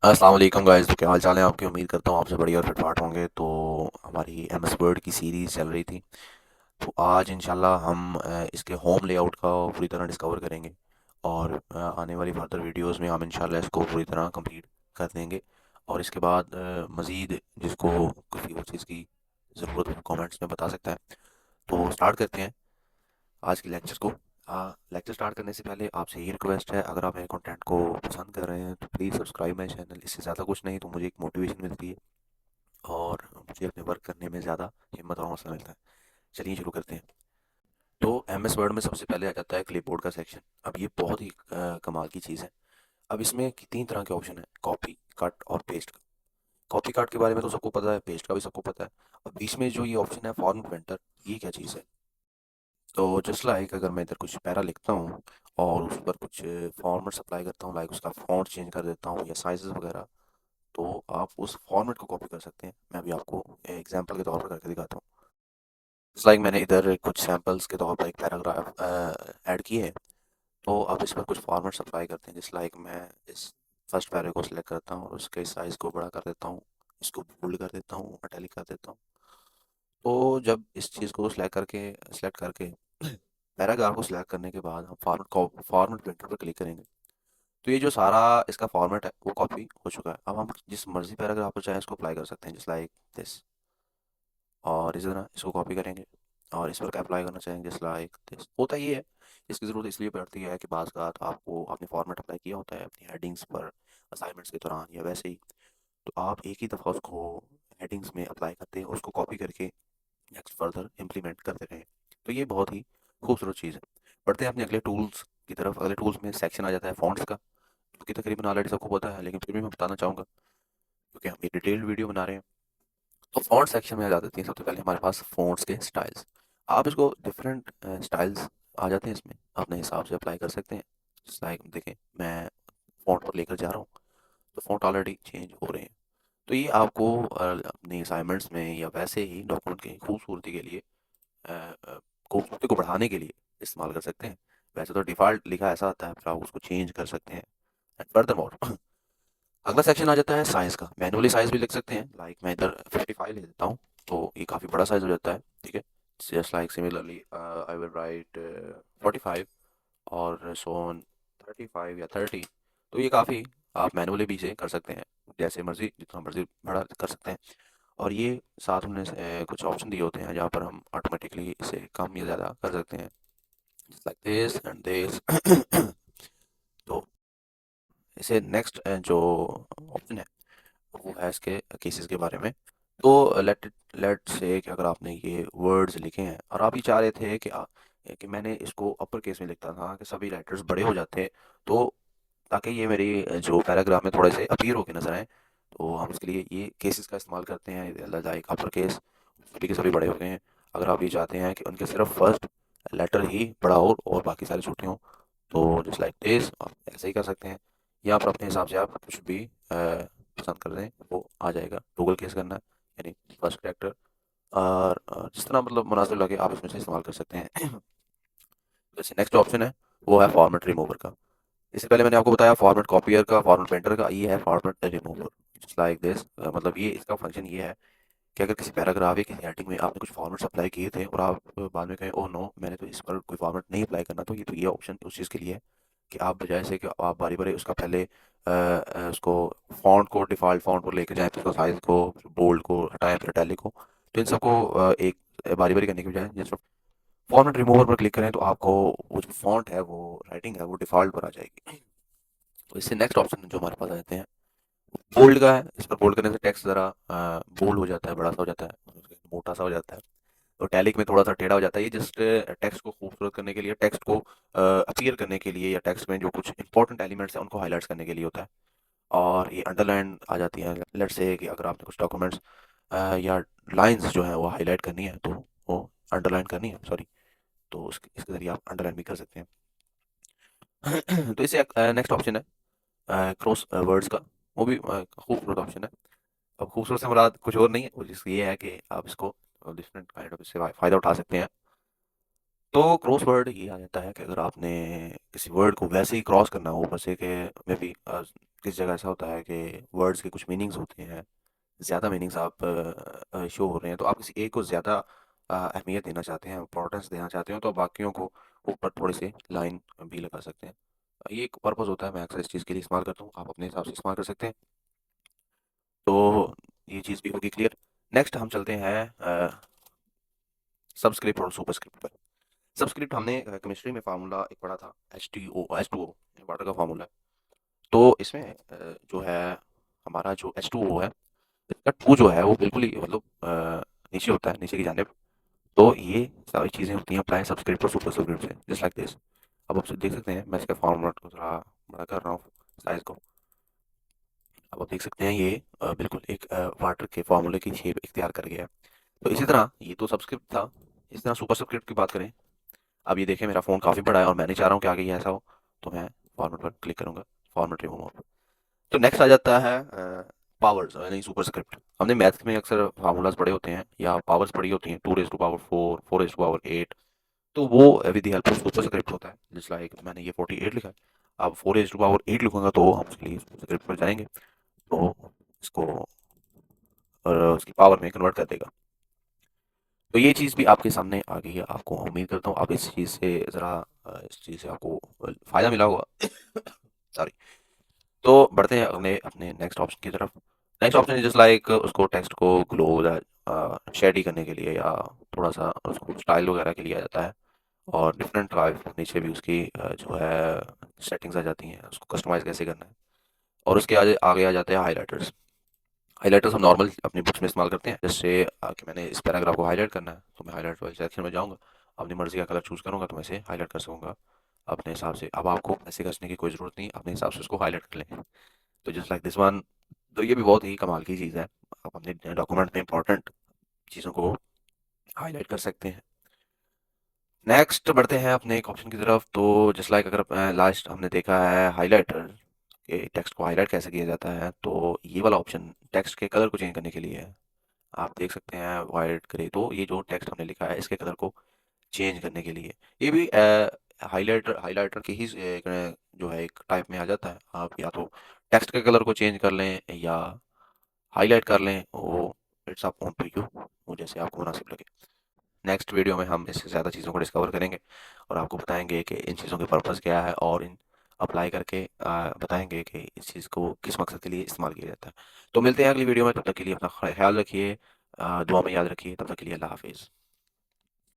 अस्सलाम वालेकुम गाइस। तो क्या हाल चाल है आपके? उम्मीद करता हूँ आपसे बढ़िया और फिटफाट होंगे। तो हमारी एम एस वर्ड की सीरीज़ चल रही थी, तो आज इंशाल्लाह हम इसके होम लेआउट का पूरी तरह डिस्कवर करेंगे और आने वाली फर्दर वीडियोस में हम इंशाल्लाह इसको पूरी तरह कंप्लीट कर देंगे। और इसके बाद मज़ीद जिसको किसी और चीज़ की ज़रूरत हो कमेंट्स में बता सकता है। तो स्टार्ट करते हैं आज के लेक्चर को। लेक्चर स्टार्ट करने से पहले आपसे ये रिक्वेस्ट है, अगर आप मेरे कंटेंट को पसंद कर रहे हैं तो प्लीज़ सब्सक्राइब माई चैनल। इससे ज़्यादा कुछ नहीं तो मुझे एक मोटिवेशन मिलती है और मुझे अपने वर्क करने में ज़्यादा हिम्मत और हौसला मिलता है। चलिए शुरू करते हैं। तो एम एस वर्ड में सबसे पहले आ जाता है क्लिपबोर्ड का सेक्शन। अब ये बहुत ही कमाल की चीज़ है। अब इसमें तीन तरह के ऑप्शन है: कॉपी, कट और पेस्ट का। कॉपी कट के बारे में तो सबको पता है, पेस्ट का भी सबको पता है। और बीच में जो ये ऑप्शन है फॉर्मेट पेंटर, ये क्या चीज़ है? तो जस्ट लाइक अगर मैं इधर कुछ पैरा लिखता हूँ और उस पर कुछ फॉर्मेट्स अप्लाई करता हूँ, लाइक उसका फॉन्ट चेंज कर देता हूँ या साइजेस वगैरह, तो आप उस फॉर्मेट को कॉपी कर सकते हैं। मैं अभी आपको एग्जांपल के तौर पर करके दिखाता हूँ। जस्ट लाइक मैंने इधर कुछ सैम्पल्स के तौर पर एक पैराग्राफ ऐड किए हैं, तो आप इस पर कुछ फॉर्मेट्स अप्लाई करते हैं। जस्ट लाइक मैं इस फर्स्ट पैरा को सिलेक्ट करता हूँ और उसके साइज़ को बड़ा कर देता हूँ, इसको बोल्ड कर देता हूँ, इटैलिक कर देता हूँ। तो जब इस चीज़ को सिलेक्ट करके पैराग्राफ को सिलेक्ट करने के बाद हम फॉर्मेट प्रिंटर पर क्लिक करेंगे, तो ये जो सारा इसका फॉर्मेट है वो कॉपी हो चुका है। अब हम जिस मर्जी पैराग्राफ पर चाहें इसको अप्लाई कर सकते हैं, जस्ट लाइक दिस। और इसी तरह इसको कॉपी करेंगे और इस पर क्या अप्लाई करना चाहेंगे, जस्ट लाइक दिस। होता ये है, इसकी ज़रूरत इसलिए पड़ती है कि बाज़ बात आपको आपने फॉर्मेट अप्लाई किया होता है अपनी हेडिंग्स पर असाइनमेंट्स के दौरान या वैसे ही, तो आप एक ही दफ़ा उसको हेडिंग्स में अप्लाई करते हैं और उसको कॉपी करके नेक्स्ट फर्दर इम्प्लीमेंट करते रहें। तो ये बहुत ही खूबसूरत चीज़ है। बढ़ते हैं अपने अगले टूल्स की तरफ। अगले टूल्स में सेक्शन आ जाता है फ़ॉन्ट्स का, जो कि तकरीबन ऑलरेडी सबको पता है, लेकिन फिर भी मैं बताना चाहूँगा क्योंकि हम एक डिटेल्ड वीडियो बना रहे हैं। तो फ़ॉन्ट सेक्शन में आ जाती हैं सबसे पहले हमारे पास फ़ॉन्ट्स के स्टाइल्स। आप इसको डिफरेंट स्टाइल्स आ जाते हैं इसमें, अपने हिसाब से अप्लाई कर सकते हैं। जस्ट लाइक देखें, मैं फ़ॉन्ट पर लेकर जा रहा हूँ, तो फ़ॉन्ट ऑलरेडी चेंज हो रहे हैं। तो ये आपको अपनी असाइनमेंट्स में या वैसे ही डॉक्यूमेंट की खूबसूरती के लिए अ खूबसूरती को बढ़ाने के लिए इस्तेमाल कर सकते हैं। वैसे तो डिफ़ॉल्ट लिखा ऐसा आता है, फिर आप उसको चेंज कर सकते हैं। एंड फर्दरमोर अगला सेक्शन आ जाता है साइज़ का। मैनुअली साइज़ भी लिख सकते हैं, लाइक मैं इधर 55 लिख देता हूँ, तो ये काफ़ी बड़ा साइज़ हो जाता है, ठीक है? Just like similarly I will write 45 और सो ऑन 35 या 30। तो ये काफ़ी आप मैनुअली भी इसे कर सकते हैं, जैसे मर्ज़ी जितना मर्ज़ी बड़ा कर सकते हैं। और ये साथ में कुछ ऑप्शन दिए होते हैं जहाँ पर हम ऑटोमेटिकली इसे कम या ज़्यादा कर सकते हैं, लाइक दिस एंड दिस। तो इसे नेक्स्ट जो ऑप्शन है वो है इसके केसेस के बारे में। तो लेट से कि अगर आपने ये वर्ड्स लिखे हैं और आप ये चाह रहे थे कि मैंने इसको अपर केस में लिखता था कि सभी लेटर्स बड़े हो जाते हैं, तो ताकि ये मेरी जो पैराग्राफ में थोड़े से अपीयर होकर नजर आए, तो हम उसके लिए ये केसेस का इस्तेमाल करते हैं, लाइक अपर केस सभी के सभी बड़े हो गए हैं। अगर आप ये चाहते हैं कि उनके सिर्फ फर्स्ट लेटर ही बड़ा हो और बाकी सारे छोटे हों, तो जस्ट लाइक दिस आप ऐसे ही कर सकते हैं। या फिर अपने हिसाब से आप कुछ भी पसंद कर दें, वो आ जाएगा। गूगल केस करना है यानी फर्स्ट कैरेक्टर, और जिस तरह मतलब मुनासिब लगे आप इसमें से इस्तेमाल कर सकते हैं। जैसे नेक्स्ट ऑप्शन है वो है फॉर्मेट रिमूवर का। इससे पहले मैंने आपको बताया फॉर्मेट कॉपियर का, फॉर्मेट पेंटर का, ये है format remover. Just like this, मतलब ये इसका फंक्शन ये है कि अगर किसी पैराग्राफ या किसी हेडिंग में आपने कुछ फॉर्मेट्स अप्लाई किए थे और आप बाद में कहें ओह नो मैंने तो इस पर कोई फॉर्मेट नहीं अप्लाई करना, तो ये ऑप्शन उस चीज़ के लिए है कि आप बजाय से कि आप बारी बारी उसका पहले उसको फ़ॉन्ट को डिफ़ॉल्ट फ़ॉन्ट पर लेके जाएँ, फिर उसको साइज़ को बोल्ड को हटाएँ, फिर इटैलिक को, तो इन सबको एक बारी बारी करने के बजाय जस्ट फॉर्मेट रिमूवर पर क्लिक करें तो आपको वो जो फ़ॉन्ट है, वो राइटिंग है, वो डिफ़ॉल्ट पर आ जाएगी। तो इससे नेक्स्ट ऑप्शन जो हमारे पास आ जाते हैं बोल्ड का है। इस पर बोल्ड करने से टेक्स्ट ज़रा बोल्ड हो जाता है, बड़ा सा हो जाता है, मोटा सा हो जाता है। तो टैलिक में थोड़ा सा टेढ़ा हो जाता है। ये जस्ट टेक्स्ट को खूबसूरत करने के लिए, टेक्स्ट को अपीयर करने के लिए, या टेक्स्ट में जो कुछ इंपॉर्टेंट एलिमेंट्स हैं उनको हाईलाइट्स करने के लिए होता है। और ये अंडरलाइन आ जाती है। लेट्स से कि अगर आपने कुछ डॉक्यूमेंट्स या लाइंस जो है वो हाईलाइट करनी है, तो वो अंडरलाइन करनी है, सॉरी, तो इसके ज़रिए आप अंडरलाइन भी कर सकते हैं। तो इसे नेक्स्ट ऑप्शन है क्रॉस वर्ड्स का। वो भी खूबसूरत ऑप्शन है। अब खूबसूरत से मुराद कुछ और नहीं है, वो जिसकी ये है कि आप इसको डिफरेंट काइंड ऑफ इससे फ़ायदा उठा सकते हैं। तो क्रॉस वर्ड ये आ जाता है कि अगर आपने किसी वर्ड को वैसे ही क्रॉस करना हो ऊपर से कि मे बी किस जगह ऐसा होता है कि वर्ड्स के कुछ मीनिंग्स होते हैं, ज़्यादा मीनिंग्स आप शो हो रहे हैं, तो आप किसी एक को ज़्यादा अहमियत देना चाहते हैं, इंपॉर्टेंस देना चाहते हो, तो बाकियों को ऊपर थोड़ी सी लाइन भी लगा सकते हैं। ये एक पर्पस होता है, मैं अक्सर इस चीज़ के लिए इस्तेमाल करता हूँ, आप अपने हिसाब से इस्तेमाल कर सकते हैं। तो ये चीज़ भी होगी क्लियर। नेक्स्ट हम चलते हैं सबस्क्रिप्ट और सुपरस्क्रिप्ट पर। सबस्क्रिप्ट हमने केमिस्ट्री में फार्मूला एक पढ़ा था, H2O वाटर का फार्मूला है। तो इसमें जो है हमारा जो H2O है, इसका टू जो है वो बिल्कुल ही मतलब नीचे होता है, नीचे की जानिब। तो ये सारी चीज़ें होती हैं अप्लाई सबस्क्रिप्ट और सुपर सबस्क्रिप्ट से, जस्ट लाइक दिस। अब आप देख सकते हैं, मैं इसका फार्मूला को थोड़ा बड़ा कर रहा हूँ साइज को। अब आप देख सकते हैं ये बिल्कुल एक वाटर के फार्मूले की शेप इख्तियार कर गया है। तो इसी तरह ये तो सबस्क्रिप्ट था। इसी तरह सुपर सबस्क्रिप्ट की बात करें, अब ये देखें मेरा फ़ोन काफ़ी बड़ा है और मैं नहीं चाह रहा हूँ कि आगे ये ऐसा हो, तो मैं फॉर्मेट पर क्लिक करूँगा, फॉर्मेट रिमूव मोड। तो नेक्स्ट आ जाता है पावर्स यानी सुपर स्क्रिप्ट। हमने मैथ में अक्सर फार्मूलाज पढ़े होते हैं या पावर्स पढ़ी होती हैं, 2 raise to power 4, 4 raise to power 8। तो वो with the help of superscript होता है, जस्ट लाइक मैंने ये 48 लिखा है। अब 4 रेज़ टू पावर 8 लिखूंगा तो हम उसके लिए सुपर स्क्रिप्ट पर जाएंगे, तो इसको उसकी पावर में कन्वर्ट कर देगा। तो ये चीज़ भी आपके सामने आ गई है, आपको उम्मीद करता हूँ आप इस चीज़ से ज़रा इस चीज़ से आपको फ़ायदा मिला होगा। सॉरी। तो बढ़ते हैं अगले अपने नेक्स्ट ऑप्शन की तरफ। Next option is just like उसको टेक्स्ट को ग्लो शेडी करने के लिए या थोड़ा सा उसको स्टाइल वगैरह के लिए आ जाता है। और डिफरेंट लाइफ नीचे भी उसकी जो है सेटिंग्स आ जाती हैं, उसको कस्टमाइज़ कैसे करना है। और उसके आगे आगे आ जाते हैं हाइलाइटर्स। हाइलाइटर्स हम नॉर्मल अपनी बुक्स में इस्तेमाल करते हैं, जैसे कि मैंने इस पैराग्राफ को हाईलाइट करना है तो मैं हाईलाइट वाले सेक्शन में जाऊँगा, अपनी मर्ज़ी का कलर चूज़ करूँगा तो मैं इसे हाईलाइट कर सकूँगा अपने हिसाब से। अब आपको ऐसे करने की कोई ज़रूरत नहीं, अपने हिसाब से उसको हाईलाइट कर लें। तो जस्ट लाइक दिस वन। तो ये भी बहुत ही कमाल की चीज़ है, आप अपने डॉक्यूमेंट में इंपॉर्टेंट चीज़ों को हाईलाइट कर सकते हैं। नेक्स्ट बढ़ते हैं अपने एक ऑप्शन की तरफ। तो जस्ट लाइक अगर लास्ट हमने देखा है हाइलाइटर के टेक्स्ट को हाईलाइट कैसे किया जाता है, तो ये वाला ऑप्शन टेक्स्ट के कलर को चेंज करने के लिए है। आप देख सकते हैं वाइट ग्रे, तो ये जो टेक्स्ट हमने लिखा है इसके कलर को चेंज करने के लिए ये भी हाइलाइटर हाइलाइटर की ही जो है एक टाइप में आ जाता है। आप या तो टेक्स्ट के कलर को चेंज कर लें या हाईलाइट कर लें, वो it's up on to you, वो जैसे आपको मुनासिब लगे। नेक्स्ट वीडियो में हम इससे ज़्यादा चीज़ों को डिस्कवर करेंगे और आपको बताएंगे कि इन चीज़ों के पर्पज़ क्या है और इन अप्लाई करके बताएंगे कि इस चीज़ को किस मकसद के लिए इस्तेमाल किया जाता है। तो मिलते हैं अगली वीडियो में, तब तक के लिए अपना ख्याल रखिए, दुआ में याद रखिए, तब तक के लिए अल्लाह हाफिज़।